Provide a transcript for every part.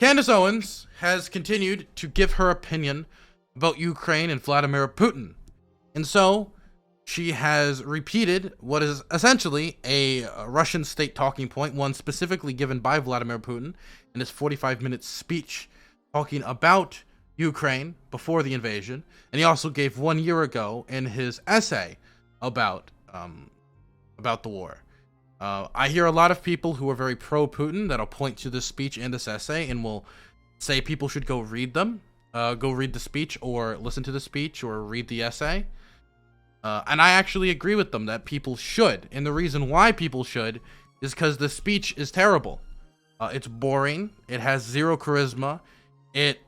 Candance Owens has continued to give her opinion about Ukraine and Vladimir Putin. And so she has repeated what is essentially a Russian state talking point, one specifically given by Vladimir Putin in his 45-minute speech talking about Ukraine before the invasion. And he also gave 1 year ago in his essay about the war. I hear a lot of people who are very pro-Putin that'll point to this speech and this essay and will say people should go read them, go read the speech or listen to the speech or read the essay. And I actually agree with them that people should. And the reason why people should is because the speech is terrible. It's boring. It has zero charisma. It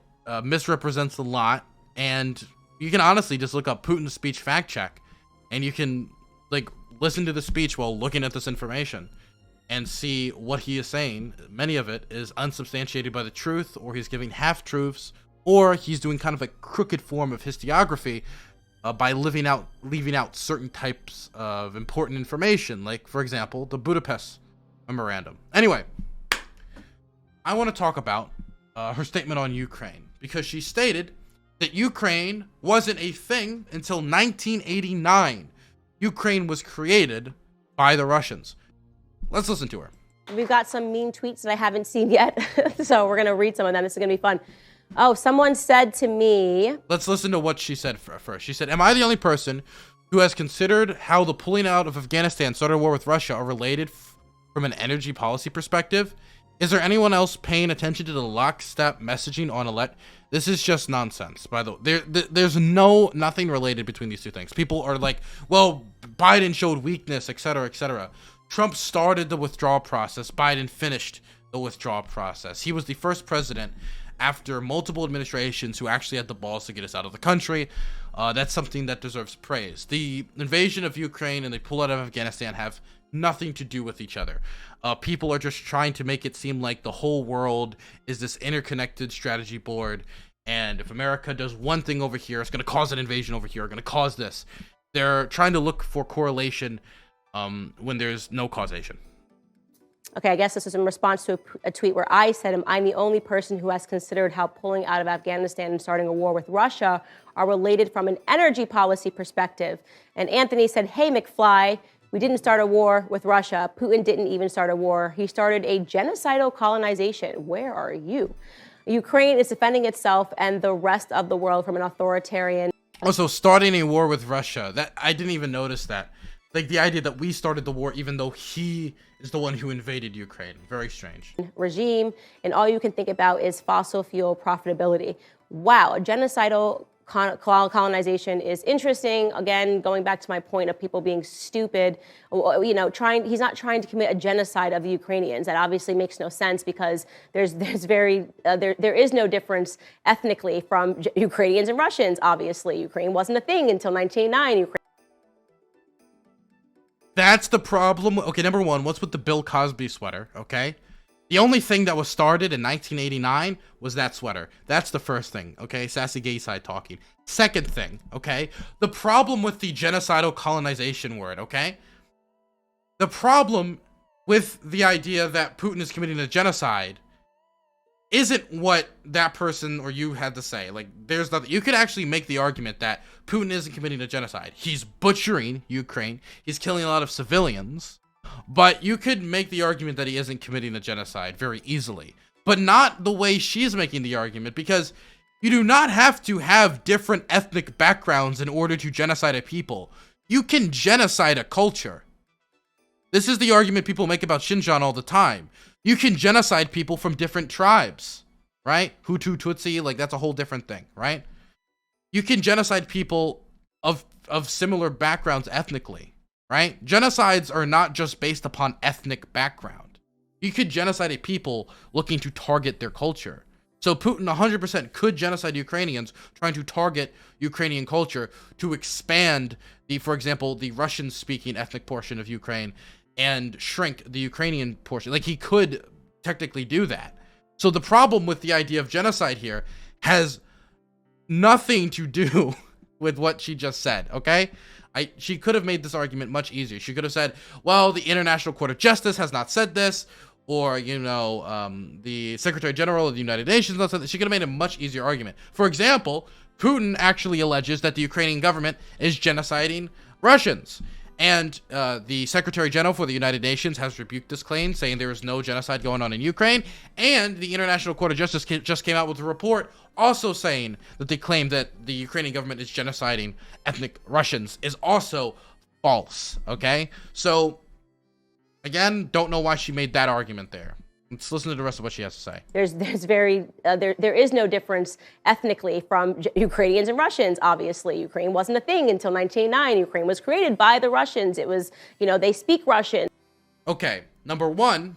misrepresents a lot. And you can honestly just look up Putin's speech fact check. And you can listen to the speech while looking at this information and see what he is saying. Many of it is unsubstantiated by the truth, or he's giving half-truths, or he's doing kind of a crooked form of historiography by leaving out certain types of important information, like, for example, the Budapest Memorandum. Anyway, I want to talk about her statement on Ukraine, because she stated that Ukraine wasn't a thing until 1989. Ukraine was created by the Russians. Let's listen to her. We've got some mean tweets that I haven't seen yet, so we're going to read some of them. This is going to be fun. Oh, someone said to me... Let's listen to what she said first. She said, "Am I the only person who has considered how the pulling out of Afghanistan started a war with Russia are related from an energy policy perspective? Is there anyone else paying attention to the lockstep messaging on elect?" This is just nonsense, by the way. There's nothing related between these two things. People are like, well, Biden showed weakness, etc., etc. Trump started the withdrawal process. Biden finished the withdrawal process. He was the first president after multiple administrations who actually had the balls to get us out of the country. That's something that deserves praise. The invasion of Ukraine and the pull out of Afghanistan have nothing to do with each other. People are just trying to make it seem like the whole world is this interconnected strategy board, and if America does one thing over here, it's going to cause an invasion over here, going to cause this. They're trying to look for correlation when there's no causation. Okay, I guess this is in response to a tweet where I said, "I'm the only person who has considered how pulling out of Afghanistan and starting a war with Russia are related from an energy policy perspective." And Anthony said, "Hey, McFly, we didn't start a war with Russia. Putin didn't even start a war. He started a genocidal colonization. Where are you? Ukraine is defending itself and the rest of the world from an authoritarian..." Also, starting a war with Russia, that I didn't even notice that. Like, the idea that we started the war even though he is the one who invaded Ukraine. Very strange. Regime, and all you can think about is fossil fuel profitability. Wow, a genocidal colonization is interesting. Again, going back to my point of people being stupid, he's not trying to commit a genocide of the Ukrainians. That obviously makes no sense, because there is no difference ethnically from Ukrainians and Russians. Obviously, Ukraine wasn't a thing until 1989. That's the problem. Okay, number one, what's with the Bill Cosby sweater, okay? The only thing that was started in 1989 was that sweater. That's the first thing, okay? Sassy gay side talking. Second thing, okay? The problem with the genocidal colonization word, okay? The problem with the idea that Putin is committing a genocide isn't what that person or you had to say. Like, there's nothing. You could actually make the argument that Putin isn't committing a genocide. He's butchering Ukraine. He's killing a lot of civilians. But you could make the argument that he isn't committing a genocide very easily. But not the way she's making the argument, because you do not have to have different ethnic backgrounds in order to genocide a people. You can genocide a culture. This is the argument people make about Xinjiang all the time. You can genocide people from different tribes, right? Hutu, Tutsi, like, that's a whole different thing, right? You can genocide people of similar backgrounds ethnically, right? Genocides are not just based upon ethnic background. You could genocide a people looking to target their culture. So Putin 100% could genocide Ukrainians trying to target Ukrainian culture to expand for example, the Russian-speaking ethnic portion of Ukraine and shrink the Ukrainian portion. Like, he could technically do that. So the problem with the idea of genocide here has nothing to do with what she just said, okay? She could have made this argument much easier. She could have said, well, the International Court of Justice has not said this, or, you know, the Secretary General of the United Nations, she could have made a much easier argument. For example, Putin actually alleges that the Ukrainian government is genociding Russians. And the Secretary General for the United Nations has rebuked this claim, saying there is no genocide going on in Ukraine. And the International Court of Justice just came out with a report also saying that the claim that the Ukrainian government is genociding ethnic Russians is also false. Okay? So, again, don't know why she made that argument there. Let's listen to the rest of what she has to say. There is no difference ethnically from Ukrainians and Russians. Obviously, Ukraine wasn't a thing until 1989. Ukraine was created by the Russians. It was, you know, they speak Russian. Okay, number one,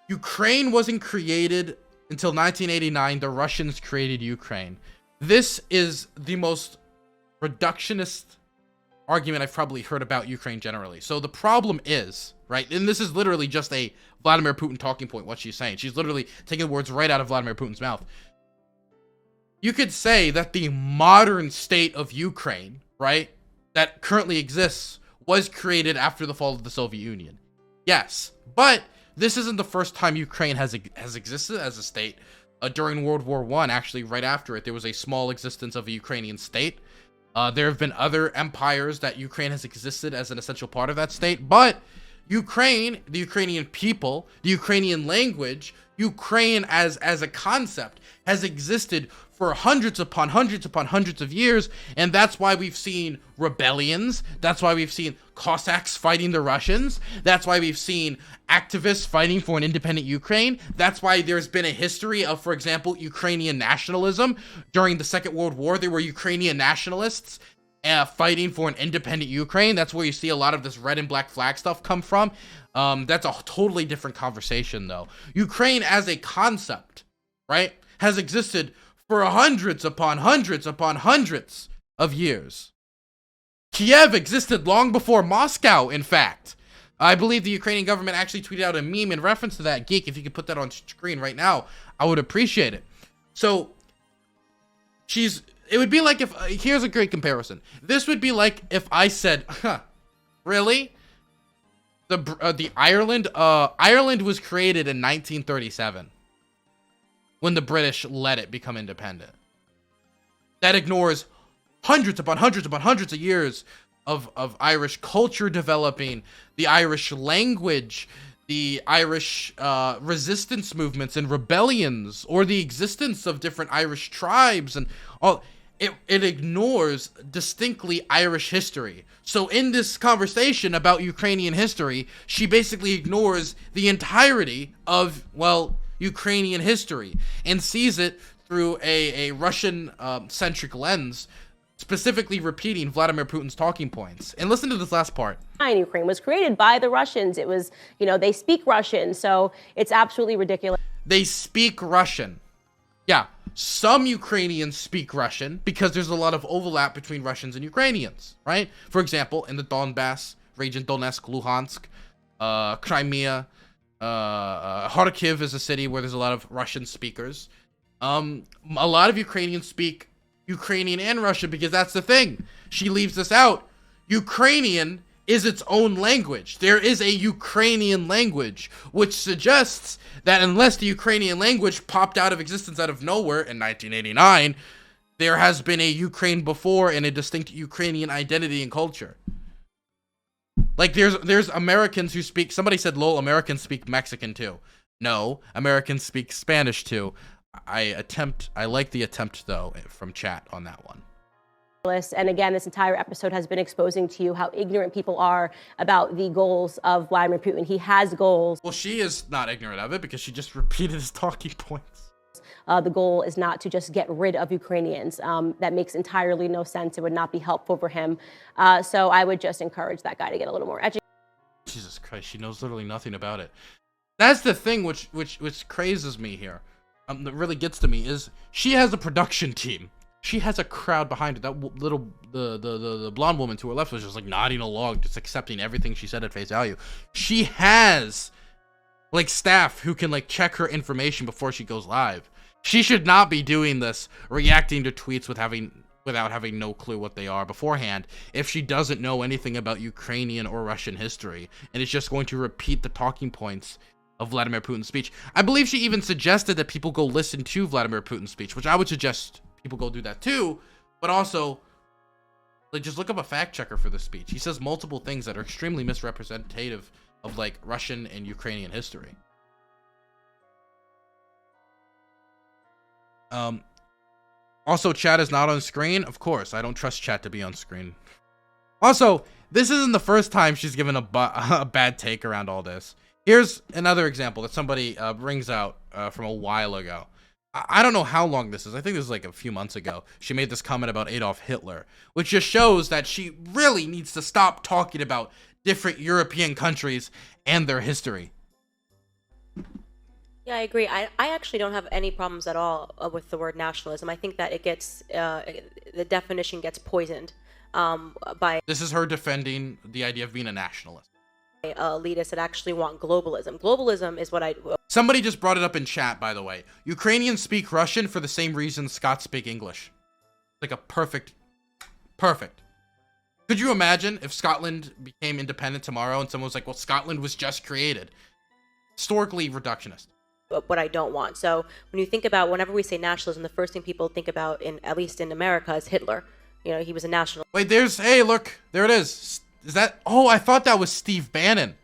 Ukraine wasn't created until 1989. The Russians created Ukraine. This is the most reductionist argument I've probably heard about Ukraine generally. So the problem is, right, and this is literally just a Vladimir Putin talking point, what she's saying. She's literally taking the words right out of Vladimir Putin's mouth. You could say that the modern state of Ukraine, right, that currently exists, was created after the fall of the Soviet Union. Yes, but this isn't the first time Ukraine has existed as a state. During World War I, actually, right after it, there was a small existence of a Ukrainian state. There have been other empires that Ukraine has existed as an essential part of that state, but Ukraine, the Ukrainian people, the Ukrainian language, Ukraine as a concept has existed for hundreds upon hundreds upon hundreds of years, and that's why we've seen rebellions, that's why we've seen Cossacks fighting the Russians, that's why we've seen activists fighting for an independent Ukraine, that's why there's been a history of, for example, Ukrainian nationalism. During the Second World War, there were Ukrainian nationalists fighting for an independent Ukraine. That's where you see a lot of this red and black flag stuff come from. That's a totally different conversation, though. Ukraine as a concept, right, has existed for hundreds upon hundreds upon hundreds of years. Kiev existed long before Moscow, in fact. I believe the Ukrainian government actually tweeted out a meme in reference to that. Geek, if you could put that on screen right now, I would appreciate it. So, it would be like if, here's a great comparison. This would be like if I said, really? Ireland was created in 1937 when the British let it become independent. That ignores hundreds upon hundreds upon hundreds of years of Irish culture developing, the Irish language, the Irish resistance movements and rebellions, or the existence of different Irish tribes and all. It ignores distinctly Irish history. So in this conversation about Ukrainian history, she basically ignores the entirety of, well, Ukrainian history and sees it through a Russian-centric lens, specifically repeating Vladimir Putin's talking points. And listen to this last part. Ukraine was created by the Russians. It was, you know, they speak Russian, so it's absolutely ridiculous. They speak Russian. Yeah, some Ukrainians speak Russian because there's a lot of overlap between Russians and Ukrainians, right? For example, in the Donbass region, Donetsk, Luhansk, Crimea, Kharkiv is a city where there's a lot of Russian speakers. A lot of Ukrainians speak Ukrainian and Russian because that's the thing. She leaves this out. Ukrainian is its own language. There is a Ukrainian language, which suggests that unless the Ukrainian language popped out of existence out of nowhere in 1989, there has been a Ukraine before and a distinct Ukrainian identity and culture. Like there's Americans who speak, somebody said, lol, Americans speak Mexican too. No, Americans speak Spanish too. I like the attempt though from chat on that one. And again, this entire episode has been exposing to you how ignorant people are about the goals of Vladimir Putin. He has goals. Well, she is not ignorant of it because she just repeated his talking points. The goal is not to just get rid of Ukrainians. That makes entirely no sense. It would not be helpful for him. So I would just encourage that guy to get a little more educated. Jesus Christ, she knows literally nothing about it. That's the thing which crazes me here. That really gets to me is she has a production team. She has a crowd behind her. That little, the blonde woman to her left was just like nodding along, just accepting everything she said at face value. She has like staff who can like check her information before she goes live. She should not be doing this, reacting to tweets with having without having no clue what they are beforehand if she doesn't know anything about Ukrainian or Russian history and is just going to repeat the talking points of Vladimir Putin's speech. I believe she even suggested that people go listen to Vladimir Putin's speech, which I would suggest people go do that too, but also like just look up a fact checker for the speech. He says multiple things that are extremely misrepresentative of like Russian and Ukrainian history. Also, chat is not on screen. Of course, I don't trust chat to be on screen. Also, this isn't the first time she's given a bad take around all this. Here's another example that somebody brings out from a while ago. I don't know how long this is. I think this is like a few months ago. She made this comment about Adolf Hitler, which just shows that she really needs to stop talking about different European countries and their history. Yeah, I agree. I actually don't have any problems at all with the word nationalism. I think that it gets, the definition gets poisoned by This is her defending the idea of being a nationalist. elitists that actually want globalism. Globalism is what I... Somebody just brought it up in chat, by the way. Ukrainians speak Russian for the same reason Scots speak English. Like a perfect. Could you imagine if Scotland became independent tomorrow and someone was like, well, Scotland was just created? Historically reductionist. what I don't want. So when you think about, whenever we say nationalism, the first thing people think about, at least in America, is Hitler. You know, he was a national. Wait, hey, look, there it is. Is that, oh, I thought that was Steve Bannon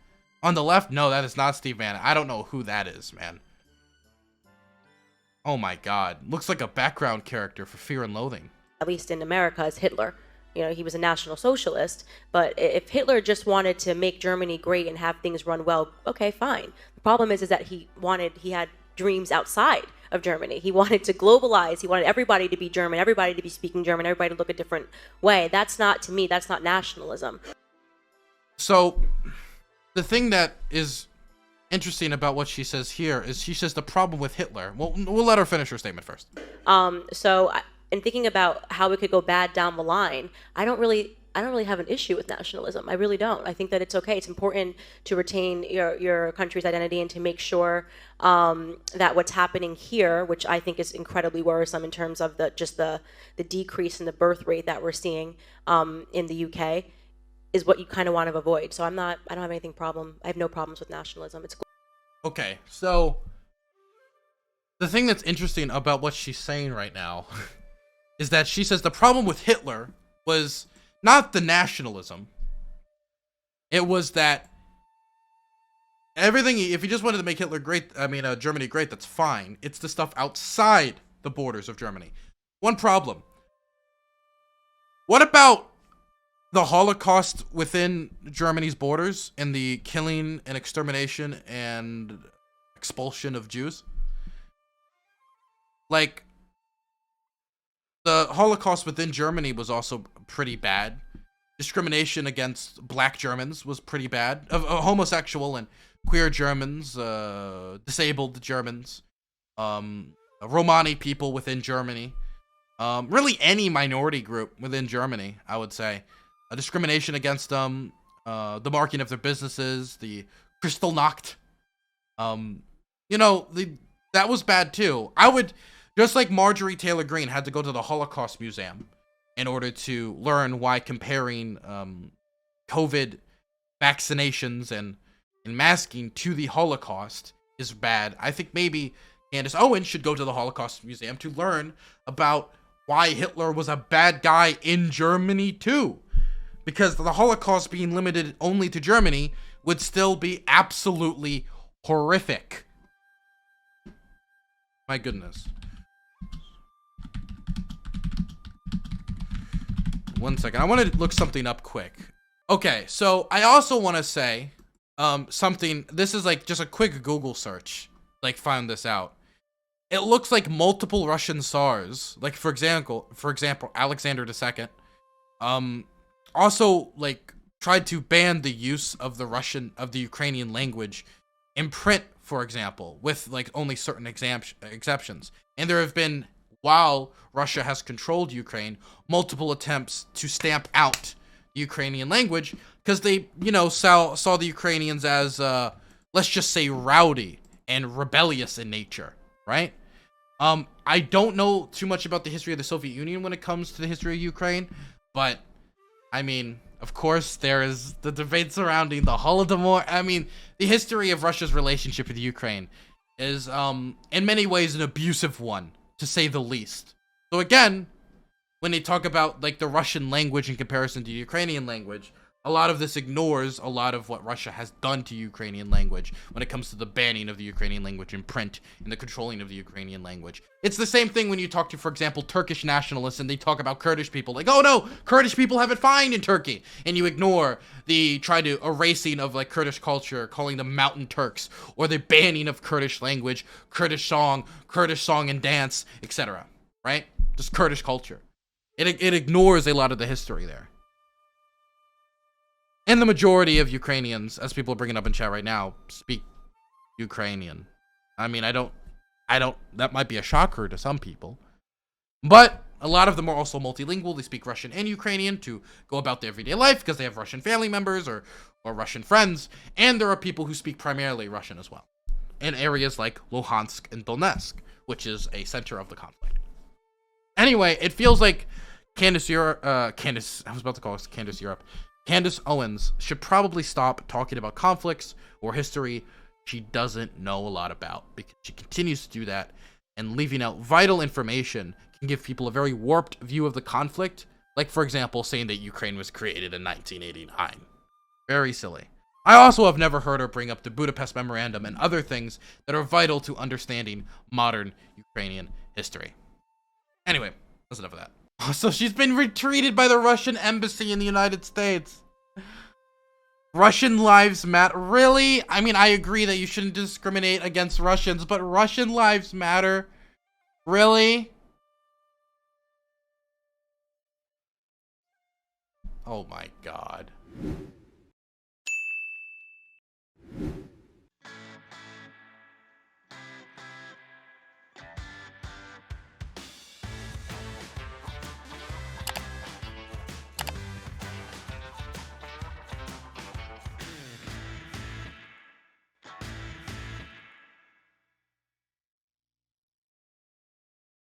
on the left. No, that is not Steve Bannon. I don't know who that is, man. Oh my God, looks like a background character for Fear and Loathing. At least in America, is Hitler. You know, he was a National Socialist, but if Hitler just wanted to make Germany great and have things run well, okay, fine. The problem is that he had dreams outside of Germany. He wanted to globalize. He wanted everybody to be German, everybody to be speaking German, everybody to look a different way. That's not, to me, that's not nationalism. So the thing that is interesting about what she says here is she says the problem with Hitler. Well, we'll let her finish her statement first. In thinking about how it could go bad down the line, I don't really have an issue with nationalism. I really don't. I think that it's okay. It's important to retain your country's identity and to make sure that what's happening here, which I think is incredibly worrisome in terms of the decrease in the birth rate that we're seeing in the UK, is what you kind of want to avoid. So I don't have anything I have no problems with nationalism. It's okay. So the thing that's interesting about what she's saying right now is that she says the problem with Hitler was not the nationalism. It was that everything, if he just wanted to make Hitler great, Germany great, that's fine. It's the stuff outside the borders of Germany. One problem. What about the Holocaust within Germany's borders and the killing and extermination and expulsion of Jews? Like, the Holocaust within Germany was also pretty bad. Discrimination against black Germans was pretty bad. Homosexual and queer Germans, disabled Germans, Romani people within Germany, really any minority group within Germany, I would say. Discrimination against them, the marking of their businesses, the Kristallnacht. That was bad too. Just like Marjorie Taylor Greene had to go to the Holocaust Museum in order to learn why comparing COVID vaccinations and masking to the Holocaust is bad. I think maybe Candance Owens should go to the Holocaust Museum to learn about why Hitler was a bad guy in Germany too. Because the Holocaust being limited only to Germany would still be absolutely horrific. My goodness. 1 second. I want to look something up quick. Okay, so I also want to say something. This is like just a quick Google search. Like, found this out. It looks like multiple Russian Tsars, like for example, Alexander II, also like tried to ban the use of the Ukrainian language in print, for example, with like only certain exceptions. And there have been, while Russia has controlled Ukraine, multiple attempts to stamp out the Ukrainian language because they, saw the Ukrainians as, let's just say, rowdy and rebellious in nature, right? I don't know too much about the history of the Soviet Union when it comes to the history of Ukraine, but I mean, of course, there is the debate surrounding the Holodomor. I mean, the history of Russia's relationship with Ukraine is, in many ways, an abusive one, to say the least. So again, when they talk about, like, the Russian language in comparison to the Ukrainian language, a lot of this ignores a lot of what Russia has done to Ukrainian language when it comes to the banning of the Ukrainian language in print and the controlling of the Ukrainian language. It's the same thing when you talk to, for example, Turkish nationalists and they talk about Kurdish people. Like, oh no, Kurdish people have it fine in Turkey. And you ignore the erasing of, like, Kurdish culture, calling them mountain Turks, or the banning of Kurdish language, Kurdish song and dance, etc. Right? Just Kurdish culture. It ignores a lot of the history there. And the majority of Ukrainians, as people are bringing up in chat right now, speak Ukrainian. I mean, that might be a shocker to some people. But a lot of them are also multilingual. They speak Russian and Ukrainian to go about their everyday life because they have Russian family members or Russian friends. And there are people who speak primarily Russian as well in areas like Luhansk and Donetsk, which is a center of the conflict. Anyway, it feels like Candance Owens should probably stop talking about conflicts or history she doesn't know a lot about, because she continues to do that, and leaving out vital information can give people a very warped view of the conflict, like, for example, saying that Ukraine was created in 1989. Very silly. I also have never heard her bring up the Budapest Memorandum and other things that are vital to understanding modern Ukrainian history. Anyway, that's enough of that. So she's been retreated by the Russian embassy in the United States. Russian lives matter. Really? I mean, I agree that you shouldn't discriminate against Russians, but Russian lives matter? Really? Oh my God.